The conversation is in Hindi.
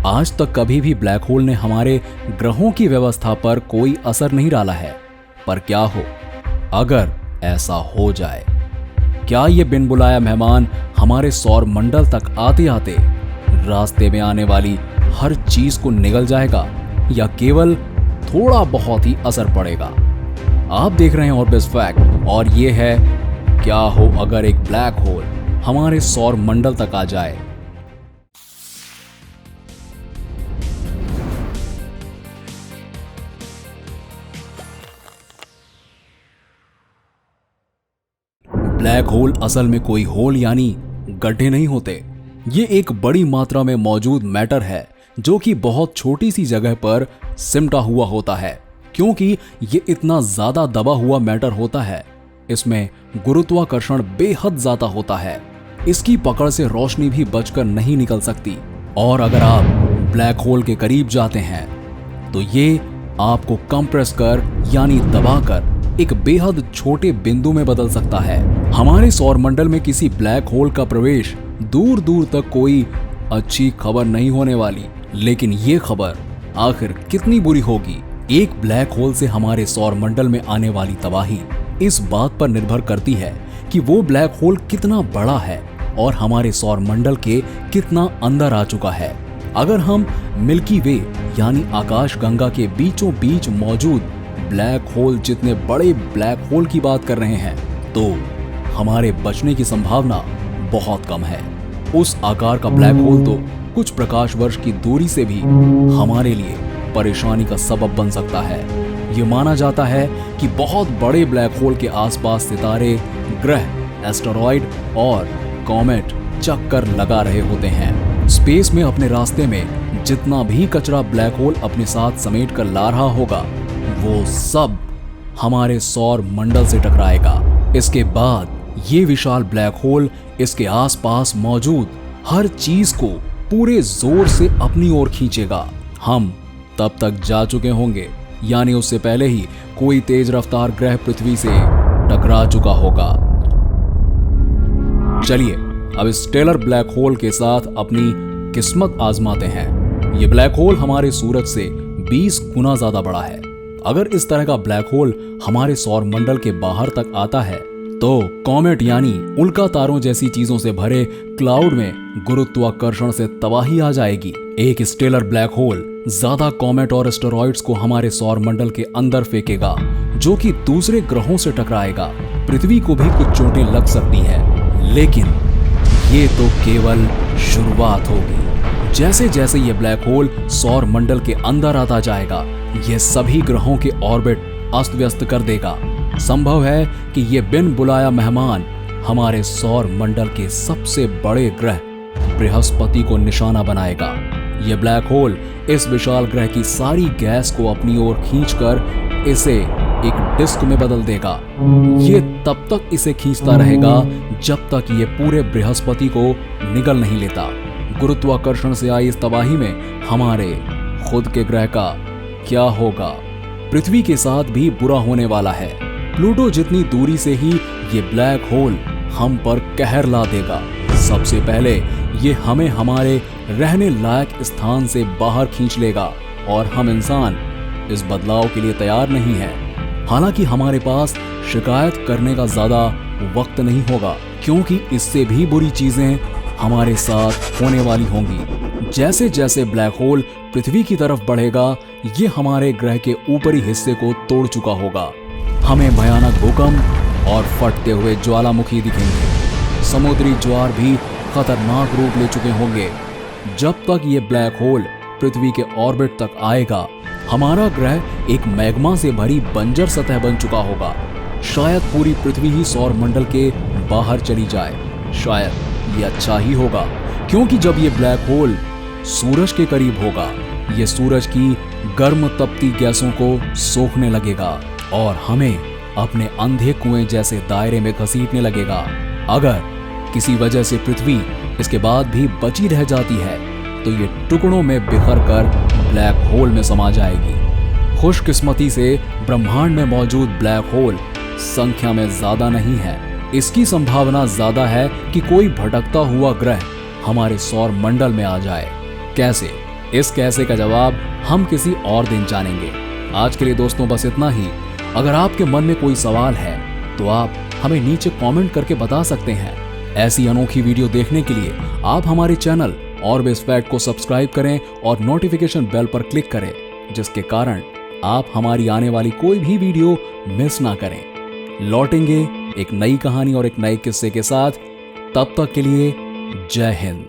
आज तक कभी भी ब्लैक होल ने हमारे ग्रहों की व्यवस्था पर कोई असर नहीं डाला है, पर क्या हो अगर ऐसा हो जाए? क्या ये बिन बुलाया मेहमान हमारे सौर मंडल तक आते आते रास्ते में आने वाली हर चीज को निगल जाएगा, या केवल थोड़ा बहुत ही असर पड़ेगा? आप देख रहे हैं ऑर्बिट फैक्ट, और ये है क्या हो अगर एक ब्लैक होल हमारे सौर मंडल तक आ जाए। ब्लैक होल असल में कोई होल यानी गड्ढे नहीं होते। ये एक बड़ी मात्रा में मौजूद मैटर है जो कि बहुत छोटी सी जगह पर सिमटा हुआ होता है। क्योंकि ये इतना ज्यादा दबा हुआ मैटर होता है, इसमें गुरुत्वाकर्षण बेहद ज्यादा होता है। इसकी पकड़ से रोशनी भी बचकर नहीं निकल सकती, और अगर आप ब्लैक होल के करीब जाते हैं तो ये आपको कंप्रेस कर यानी दबाकर एक बेहद छोटे बिंदु में बदल सकता है। हमारे सौर मंडल में किसी ब्लैक होल का प्रवेश दूर दूर तक कोई अच्छी खबर नहीं होने वाली, लेकिन ये खबर आखिर कितनी बुरी होगी? एक ब्लैक होल से हमारे सौर मंडल में आने वाली तबाही इस बात पर निर्भर करती है कि वो ब्लैक होल कितना बड़ा है और हमारे सौर मंडल के कितना अंदर आ चुका है। अगर हम मिल्की वे यानी आकाश गंगा के बीचों बीच मौजूद ब्लैक होल जितने बड़े ब्लैक होल की बात कर रहे हैं, तो हमारे बचने की संभावना बहुत कम है। उस आकार का ब्लैक होल तो कुछ प्रकाश वर्ष की दूरी से भी हमारे लिए परेशानी का सबब बन सकता है। ये माना जाता है कि बहुत बड़े ब्लैक होल के आसपास सितारे, ग्रह, एस्टेरॉयड और कॉमेट चक्कर लगा रहे होते हैं। स्पेस में अपने रास्ते में जितना भी कचरा ब्लैक होल अपने साथ समेट कर ला रहा होगा, वो सब हमारे सौर मंडल से टकराएगा। इसके बाद ये विशाल ब्लैक होल इसके आसपास मौजूद हर चीज को पूरे जोर से अपनी ओर खींचेगा। हम तब तक जा चुके होंगे, यानी उससे पहले ही कोई तेज रफ्तार ग्रह पृथ्वी से टकरा चुका होगा। चलिए अब इस स्टेलर ब्लैक होल के साथ अपनी किस्मत आजमाते हैं। ये ब्लैक होल हमारे सूरज से 20 गुना ज्यादा बड़ा है। अगर इस तरह का ब्लैक होल हमारे सौर मंडल के बाहर तक आता है तो कॉमेट यानी उल्का तारों जैसी चीजों से भरे क्लाउड में गुरुत्वाकर्षण से तबाही आ जाएगी। एक स्टेलर ब्लैक होल ज्यादा कॉमेट और एस्टेरॉइड्स को हमारे सौर मंडल के अंदर फेंकेगा, जो कि दूसरे ग्रहों से टकराएगा। पृथ्वी को भी कुछ चोटें लग सकती हैं, लेकिन ये तो केवल शुरुआत होगी। जैसे जैसे ये ब्लैक होल सौर मंडल के अंदर आता जाएगा, ये सभी ग्रहों के ऑर्बिट अस्त व्यस्त कर देगा। संभव है कि ये बिन बुलाया मेहमान हमारे सौर मंडल के सबसे बड़े ग्रह बृहस्पति को निशाना बनाएगा। ये ब्लैक होल इस विशाल ग्रह की सारी गैस को अपनी ओर खींचकर इसे एक डिस्क में बदल देगा। ये तब तक इसे खींचता रहेगा जब तक ये पूरे बृहस्पति को निगल नहीं लेता। गुरुत्वाकर्षण से आई इस तबाही में हमारे खुद के ग्रह का क्या होगा? पृथ्वी के साथ भी बुरा होने वाला है। प्लूटो जितनी दूरी से ही ये ब्लैक होल हम पर कहर ला देगा। सबसे पहले ये हमें हमारे रहने लायक स्थान से बाहर खींच लेगा, और हम इंसान इस बदलाव के लिए तैयार नहीं है। हालांकि हमारे पास शिकायत करने का ज्यादा वक्त नहीं होगा, क्योंकि इससे भी बुरी चीजें हमारे साथ होने वाली होंगी। जैसे जैसे ब्लैक होल पृथ्वी की तरफ बढ़ेगा, ये हमारे ग्रह के ऊपरी हिस्से को तोड़ चुका होगा। हमें भयानक भूकंप और फटते हुए ज्वालामुखी दिखेंगे। समुद्री ज्वार भी खतरनाक रूप ले चुके होंगे। जब तक ये ब्लैक होल पृथ्वी के ऑर्बिट तक आएगा, हमारा ग्रह एक मैग्मा से भरी बंजर सतह बन चुका होगा। शायद पूरी पृथ्वी ही सौर मंडल के बाहर चली जाए। शायद ये अच्छा ही होगा, क्योंकि जब ये ब्लैक होल सूरज के करीब होगा, ये सूरज की गर्म तपती गैसों को सोखने लगेगा और हमें अपने अंधे कुएं जैसे दायरे में घसीटने लगेगा। अगर किसी वजह से पृथ्वी इसके बाद भी बची रह जाती है, तो ये टुकड़ों में बिखर कर ब्लैक होल में समा जाएगी। खुशकिस्मती से ब्रह्मांड में मौजूद ब्लैक होल संख्या में ज्यादा नहीं है। इसकी संभावना ज्यादा है कि कोई भटकता हुआ ग्रह हमारे सौर मंडल में आ जाए। कैसे? इस कैसे का जवाब हम किसी और दिन जानेंगे। आज के लिए दोस्तों बस इतना ही। अगर आपके मन में कोई सवाल है तो आप हमें नीचे कमेंट करके बता सकते हैं। ऐसी अनोखी वीडियो देखने के लिए आप हमारे चैनल ऑर्बिस फैक्ट को सब्सक्राइब करें और नोटिफिकेशन बेल पर क्लिक करें, जिसके कारण आप हमारी आने वाली कोई भी वीडियो मिस ना करें। लौटेंगे एक नई कहानी और एक नए किस्से के साथ। तब तक के लिए जय हिंद।